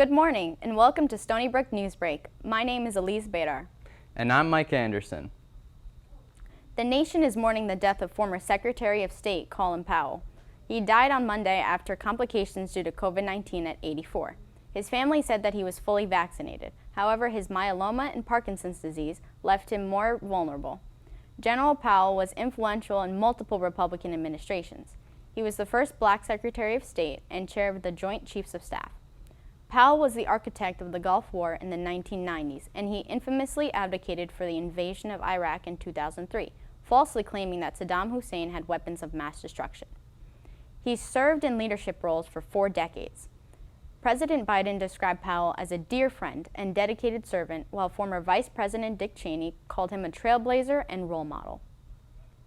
Good morning and welcome to Stony Brook Newsbreak. My name is Elise Bedar. And I'm Mike Anderson. The nation is mourning the death of former Secretary of State Colin Powell. He died on Monday after complications due to COVID-19 at 84. His family said that he was fully vaccinated. However, his myeloma and Parkinson's disease left him more vulnerable. General Powell was influential in multiple Republican administrations. He was the first black Secretary of State and chair of the Joint Chiefs of Staff. Powell was the architect of the Gulf War in the 1990s, and he infamously advocated for the invasion of Iraq in 2003, falsely claiming that Saddam Hussein had weapons of mass destruction. He served in leadership roles for 4 decades. President Biden described Powell as a dear friend and dedicated servant, while former Vice President Dick Cheney called him a trailblazer and role model.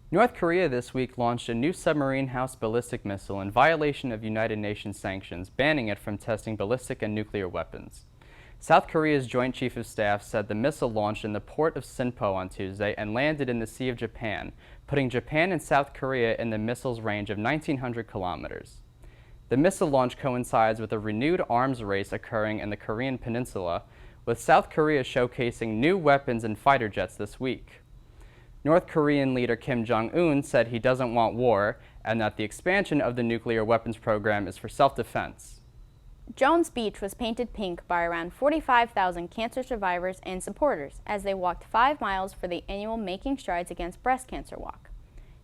North Korea this week launched a new submarine-house ballistic missile in violation of United Nations sanctions, banning it from testing ballistic and nuclear weapons. South Korea's Joint Chief of Staff said the missile launched in the port of Sinpo on Tuesday and landed in the Sea of Japan, putting Japan and South Korea in the missile's range of 1,900 kilometers. The missile launch coincides with a renewed arms race occurring in the Korean peninsula, with South Korea showcasing new weapons and fighter jets this week. North Korean leader Kim Jong-un said he doesn't want war and that the expansion of the nuclear weapons program is for self-defense. Jones Beach was painted pink by around 45,000 cancer survivors and supporters as they walked 5 miles for the annual Making Strides Against Breast Cancer Walk.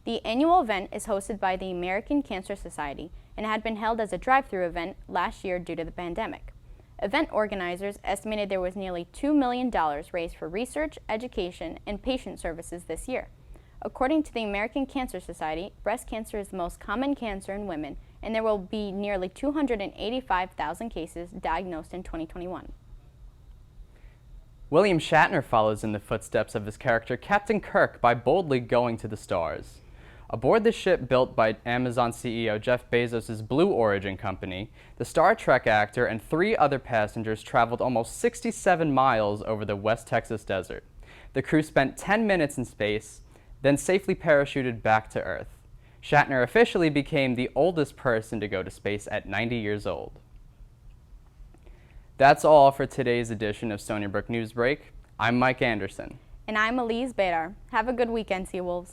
The annual event is hosted by the American Cancer Society and had been held as a drive-through event last year due to the pandemic. Event organizers estimated there was nearly $2 million raised for research, education, and patient services this year. According to the American Cancer Society, breast cancer is the most common cancer in women, and there will be nearly 285,000 cases diagnosed in 2021. William Shatner follows in the footsteps of his character Captain Kirk by boldly going to the stars. Aboard the ship built by Amazon CEO Jeff Bezos' Blue Origin company, the Star Trek actor and 3 other passengers traveled almost 67 miles over the West Texas desert. The crew spent 10 minutes in space, then safely parachuted back to Earth. Shatner officially became the oldest person to go to space at 90 years old. That's all for today's edition of Stony Brook Newsbreak. I'm Mike Anderson. And I'm Elise Bedar. Have a good weekend, Seawolves.